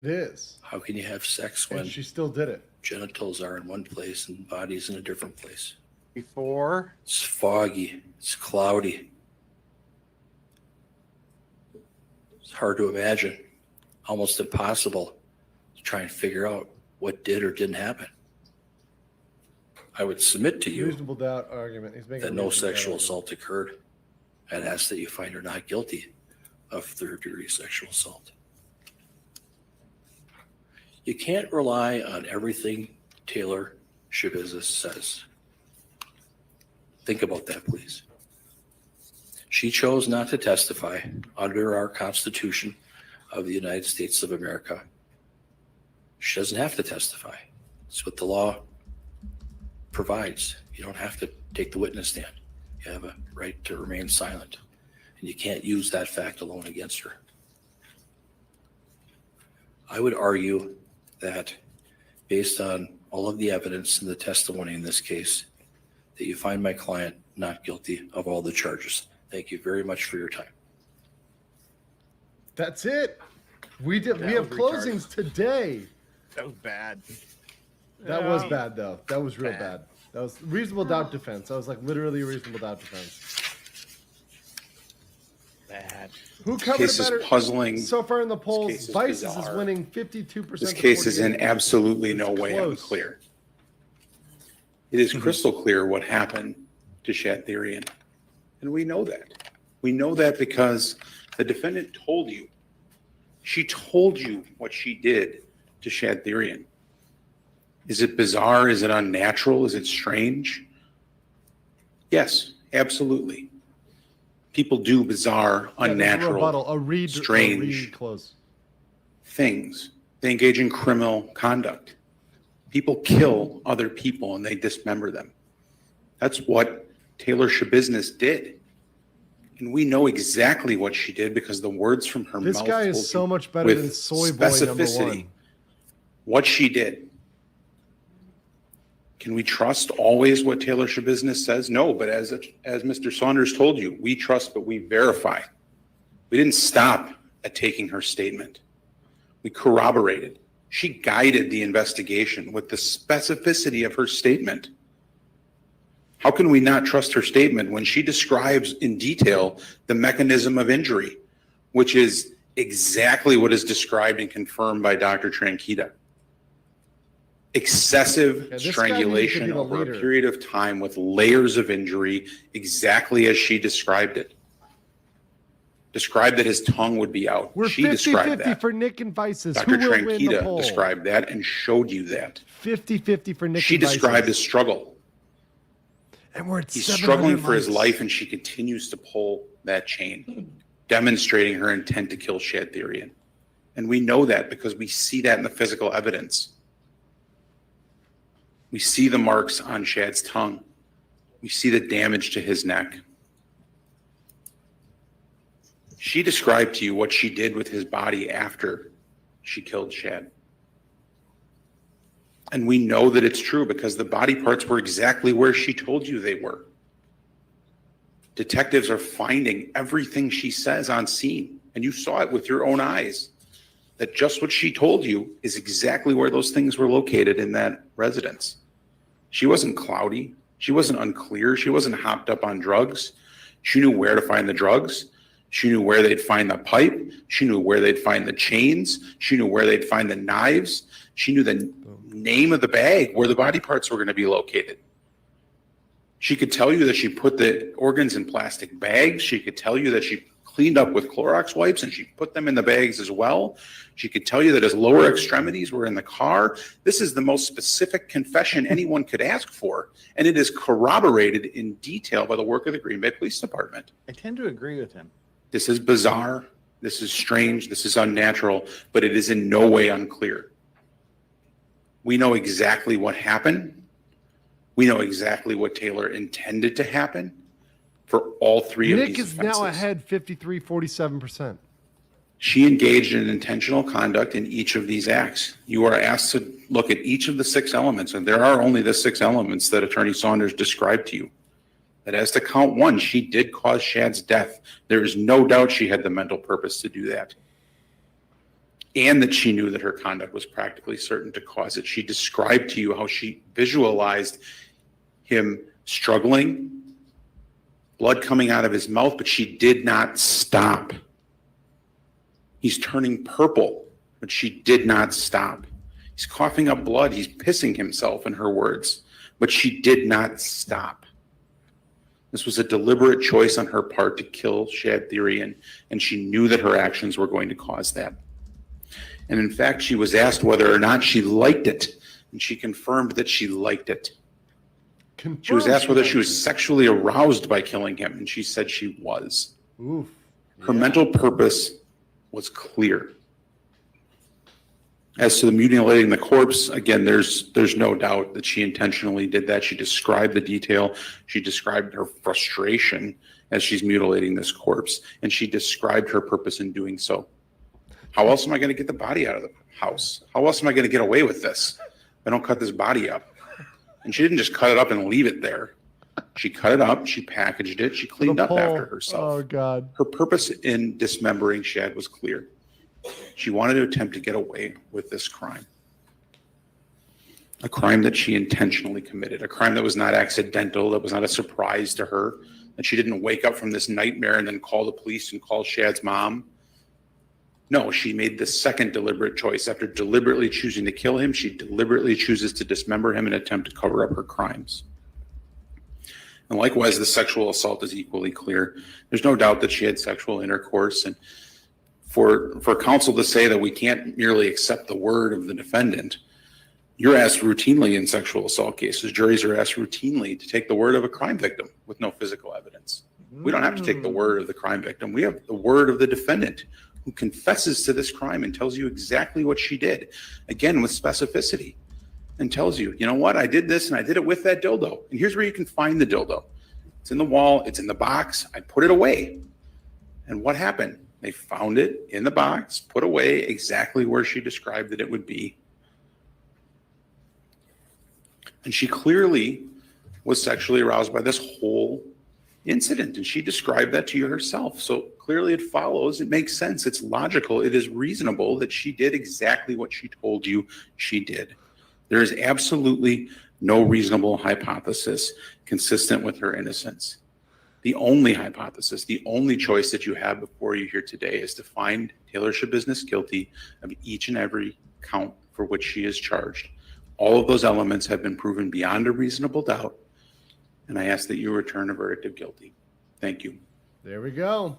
It is. How can you have sex when And she still did it. genitals are in one place and body's in a different place? Before? It's foggy. It's cloudy. It's hard to imagine. Almost impossible to try and figure out what did or didn't happen. I would submit to you Reasonable doubt argument. He's making that a no reasonable doubt sexual argument. assault occurred. I'd ask that you find her not guilty of third-degree sexual assault. You can't rely on everything Taylor Schabusiness says. Think about that, please. She chose not to testify under our Constitution of the United States of America. She doesn't have to testify. It's what the law provides. You don't have to take the witness stand. You have a right to remain silent. And you can't use that fact alone against her. I would argue that based on all of the evidence and the testimony in this case, that you find my client not guilty of all the charges. Thank you very much for your time. That's it. We did. We have closings today. That was bad. That was bad though. That was real bad. That was reasonable doubt defense. That was like literally a reasonable doubt defense. Bad. Who covered Case it is better puzzling. so far in the polls? case is Vices is bizarre. winning 52%. This to case is in 48%. absolutely no It's way close. unclear. It is crystal clear what happened to Shatherian. And we know that. We know that because the defendant told you. She told you what she did to Shatherian. Is it bizarre? Is it unnatural? Is it strange? Yes, absolutely. People do bizarre, Yeah, there's a unnatural, rebuttal, a read, strange close. things. They engage in criminal conduct. People kill other people and they dismember them. That's what Taylor Schabusiness did. And we know exactly what she did because the words from her This mouth guy told is so you much better with than Soy Boy number specificity one. what she did. Can we trust always what Taylor Schabusiness says? No, but as Mr. Saunders told you, we trust but we verify. We didn't stop at taking her statement. We corroborated. She guided the investigation with the specificity of her statement. How can we not trust her statement when she describes in detail the mechanism of injury, which is exactly what is described and confirmed by Dr. Tranquita? Excessive this guy strangulation needs to be the over a leader. period of time with layers of injury, exactly as she described it. Described that his tongue would be out. We're She described 50-50 that. for Nick and Vices. Dr. Who will win the Tranquita poll? described that and showed you that. 50-50 for Nick She and Vices. described his struggle. And we're at He's 700 struggling for his likes. life, and she continues to pull that chain, demonstrating her intent to kill Shatherian. And we know that because we see that in the physical evidence. We see the marks on Shad's tongue. We see the damage to his neck. She described to you what she did with his body after she killed Shad. And we know that it's true because the body parts were exactly where she told you they were. Detectives are finding everything she says on scene, and you saw it with your own eyes, that just what she told you is exactly where those things were located in that residence. She wasn't cloudy. She wasn't unclear. She wasn't hopped up on drugs. She knew where to find the drugs. She knew where they'd find the pipe. She knew where they'd find the chains. She knew where they'd find the knives. She knew the name of the bag where the body parts were going to be located. She could tell you that she put the organs in plastic bags. She could tell you that she cleaned up with Clorox wipes and she put them in the bags as well. She could tell you that his lower extremities were in the car. This is the most specific confession anyone could ask for, and it is corroborated in detail by the work of the Green Bay Police Department. I tend to agree with him. This is bizarre. This is strange. This is unnatural, but it is in no way unclear. We know exactly what happened. We know exactly what Taylor intended to happen for all three of Nick these is offenses. now ahead 53-47%. She engaged in intentional conduct in each of these acts. You are asked to look at each of the 6 elements, and there are only the 6 elements that Attorney Saunders described to you. That as to count 1, she did cause Shad's death. There is no doubt she had the mental purpose to do that. and that she knew that her conduct was practically certain to cause it. She described to you how she visualized him struggling, blood coming out of his mouth, but she did not stop. He's turning purple, but she did not stop. He's coughing up blood. He's pissing himself, in her words, but she did not stop. This was a deliberate choice on her part to kill Shad Theory, and she knew that her actions were going to cause that. And in fact, she was asked whether or not she liked it, and she confirmed that she liked it. She was asked whether she was sexually aroused by killing him, and she said she was. Oof. Her mental purpose was clear. As to the mutilating the corpse, again, there's no doubt that she intentionally did that. She described the detail. She described her frustration as she's mutilating this corpse, and she described her purpose in doing so. How else am I going to get the body out of the house? How else am I going to get away with this if I don't cut this body up? And she didn't just cut it up and leave it there. She cut it up, she packaged it, she cleaned up after herself. Oh, God. Her purpose in dismembering Shad was clear. She wanted to attempt to get away with this crime. A crime that she intentionally committed, a crime that was not accidental, that was not a surprise to her, that she didn't wake up from this nightmare and then call the police and call Shad's mom. No, she made the second deliberate choice. After deliberately choosing to kill him, she deliberately chooses to dismember him and attempt to cover up her crimes. And likewise, the sexual assault is equally clear. There's no doubt that she had sexual intercourse, and for counsel to say that we can't merely accept the word of the defendant, you're asked routinely in sexual assault cases, juries are asked routinely to take the word of a crime victim with no physical evidence. We don't have to take the word of the crime victim. We have the word of the defendant who confesses to this crime and tells you exactly what she did, again, with specificity, and tells you, you know what, I did this and I did it with that dildo. And here's where you can find the dildo. It's in the wall, it's in the box, I put it away. And what happened? They found it in the box, put away exactly where she described that it would be. And she clearly was sexually aroused by this whole incident, and she described that to you herself. So clearly it follows, it makes sense, it's logical, it is reasonable that she did exactly what she told you she did. There is absolutely no reasonable hypothesis consistent with her innocence. The only hypothesis, the only choice that you have before you here today is to find Taylor Schabusiness guilty of each and every count for which she is charged. All of those elements have been proven beyond a reasonable doubt, and I ask that you return a verdict of guilty. Thank you. There we go.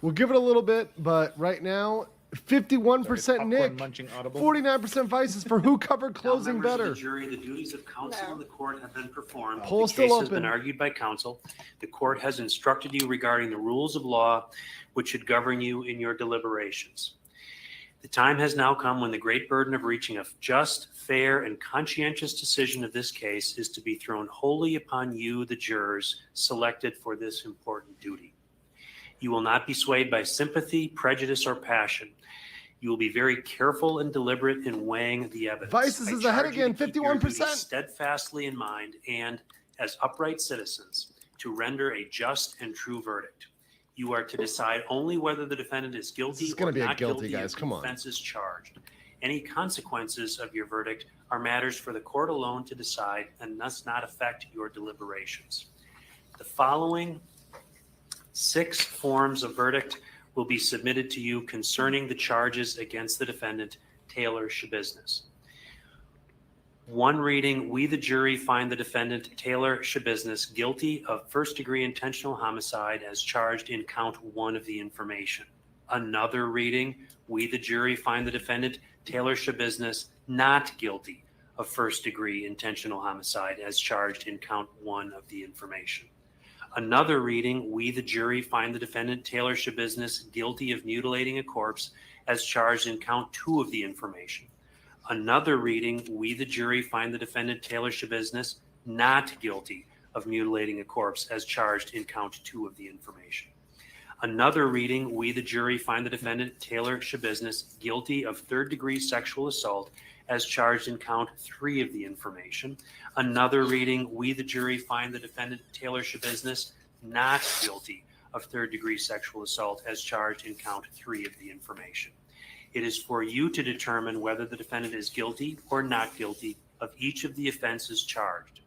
We'll give it a little bit, but right now, 51% Nick, munching audible. 49% Vices for who covered closing Now, members better. of the jury, the duties of counsel in the court have been performed. Poll The still case has been open. argued by counsel. The court has instructed you regarding the rules of law which should govern you in your deliberations. The time has now come when the great burden of reaching a just, fair, and conscientious decision of this case is to be thrown wholly upon you, the jurors, selected for this important duty. You will not be swayed by sympathy, prejudice, or passion. You will be very careful and deliberate in weighing the evidence. Vices is ahead charge you to again, keep your 51%. duties steadfastly in mind and, as upright citizens, to render a just and true verdict. You are to decide only whether the defendant is guilty This is gonna or be a not guilty, guilty guys. of Come the on. offenses charged. Any consequences of your verdict are matters for the court alone to decide and thus not affect your deliberations. The following 6 forms of verdict will be submitted to you concerning the charges against the defendant, Taylor Schabusiness. 1 reading, we the jury find the defendant, Taylor Schabusiness, guilty of first-degree intentional homicide as charged in count 1 of the information. Another reading, we the jury find the defendant, Taylor Schabusiness, not guilty of first-degree intentional homicide as charged in count 1 of the information. Another reading, we the jury find the defendant, Taylor Schabusiness, guilty of mutilating a corpse as charged in count 2 of the information. Another reading, we the jury find the defendant, Taylor Schabusiness, not guilty of mutilating a corpse as charged in count 2 of the information. Another reading, we the jury find the defendant, Taylor Schabusiness, guilty of third-degree sexual assault as charged in count 3 of the information. Another reading, we the jury find the defendant, Taylor Schabusiness, not guilty of third-degree sexual assault as charged in count 3 of the information. It is for you to determine whether the defendant is guilty or not guilty of each of the offenses charged.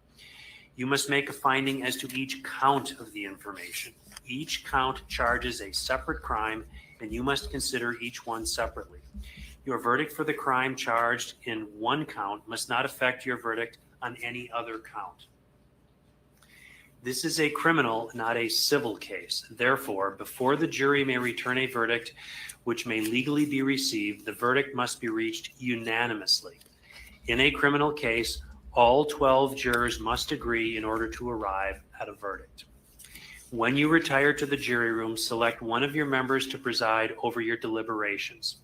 You must make a finding as to each count of the information. Each count charges a separate crime, and you must consider each one separately. Your verdict for the crime charged in one count must not affect your verdict on any other count. This is a criminal, not a civil case. Therefore, before the jury may return a verdict which may legally be received, the verdict must be reached unanimously. In a criminal case, all 12 jurors must agree in order to arrive at a verdict. When you retire to the jury room, select one of your members to preside over your deliberations.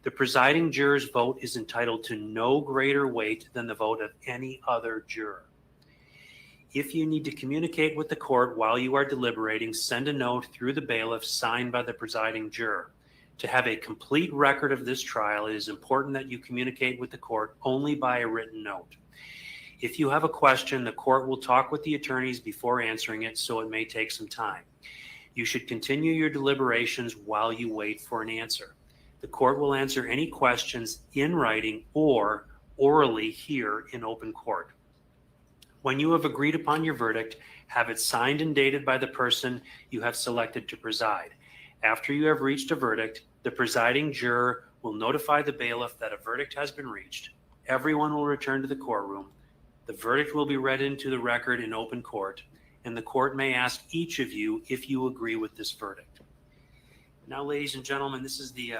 The presiding juror's vote is entitled to no greater weight than the vote of any other juror. If you need to communicate with the court while you are deliberating, send a note through the bailiff signed by the presiding juror. To have a complete record of this trial, it is important that you communicate with the court only by a written note. If you have a question, the court will talk with the attorneys before answering it, so it may take some time. You should continue your deliberations while you wait for an answer. The court will answer any questions in writing or orally here in open court. When you have agreed upon your verdict, have it signed and dated by the person you have selected to preside. After you have reached a verdict, the presiding juror will notify the bailiff that a verdict has been reached. Everyone will return to the courtroom. The verdict will be read into the record in open court, and the court may ask each of you if you agree with this verdict. Now, ladies and gentlemen, this is the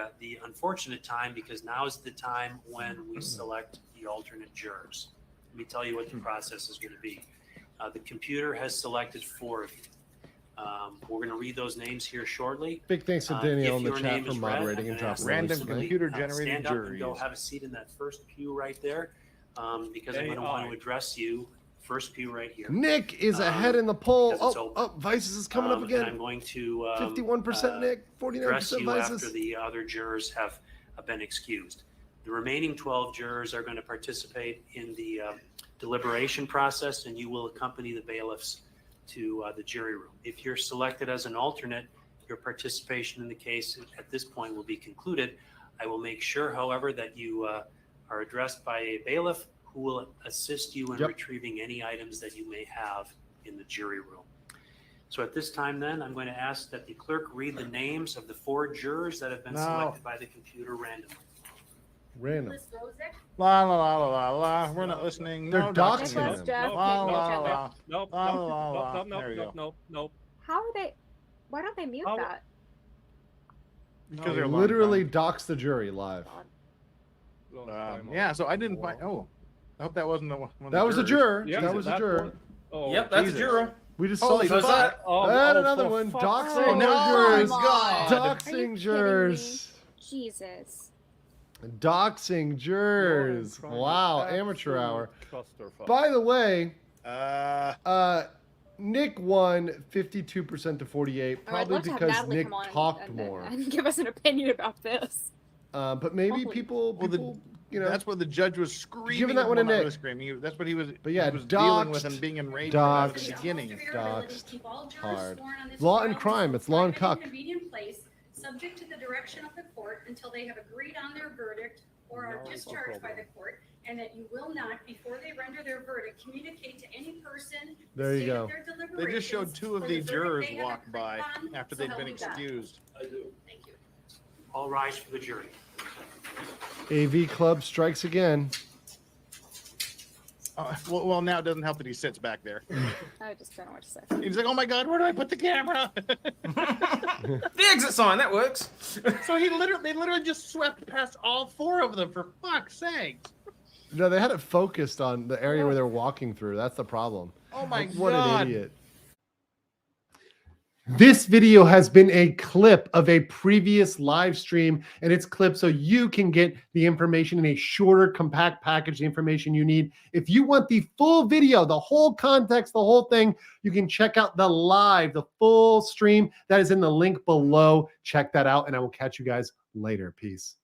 unfortunate time, because now is the time when we select the alternate jurors. Let me tell you what the process is going to be. The computer has selected 4 of you. We're going to read those names here shortly. Big thanks to Danielle in the If your chat name for is read, moderating I'm and gonna ask dropping Random links everybody, tonight. computer-generated stand up and juries. go have a seat in that first pew right there, because I'm going to want to address you. First pew right here. Nick is ahead in the poll. because it's Oh, open. Vices is coming up And I'm again. going to 51% Nick, address 49% you after Vices. the other jurors have been excused. The remaining 12 jurors are going to participate in the deliberation process, and you will accompany the bailiffs to the jury room. If you're selected as an alternate, your participation in the case at this point will be concluded. I will make sure, however, that you are addressed by a bailiff who will assist you in retrieving any items that you may have in the jury room. So at this time then, I'm going to ask that the clerk read the names of the 4 jurors that have been selected by the computer randomly. Random. La la la la la la. We're not listening. They're No doxing doxing. them. La la la. Nope, La la la. nope, There we go. nope. How are they? Why don't they mute How- that? Because They they're literally dox the jury live. Yeah, so I didn't find. Oh, I hope that wasn't the one. That was a juror. Yeah, That was a juror. one. Oh, Yep, that's Jesus. a juror. We just Holy saw fuck. and another one. for Doxing fuck's sake. jurors. God. Are you Doxing kidding jurors. Jesus. Doxing jurors. You're Wow, trying amateur hour. clusterfuck. By the way, Uh, Nick won 52% to 48, Oh, I'd probably love to have because Natalie Nick come on talked and more. and give us an opinion about this. But maybe Holy- people, Well, the- you know, that's what the judge was screaming. Giving that one a well, not Nick. really screaming. That's what he was. But yeah, he was dealing with doxed, and being enraged about at the doxed. beginning. Doxed hard. Hard. Law and crime, it's law and cuck. Convenient place, subject to the direction of the court until they have agreed on their verdict or are No, discharged by the court, and that you will not, before they render their verdict, communicate to any person the There you state go. of their They just showed deliberations two of or the verdict jurors they have walk agreed by upon, after so they'd help been me God. excused. Thank you. All rise for the jury. AV Club strikes again. Well, now it doesn't help that he sits back there. I just don't know what to say. He's like, "Oh my God, where do I put the camera?" The exit sign, that works. So they literally just swept past all 4 of them. For fuck's sake! No, they had it focused on the area where they're walking through. That's the problem. Oh my What God! an idiot. This video has been a clip of a previous live stream, and it's clipped so you can get the information in a shorter, compact package, the information you need. If you want the full video, the whole context, the whole thing, you can check out the full stream that is in the link below. Check that out, and I will catch you guys later. Peace.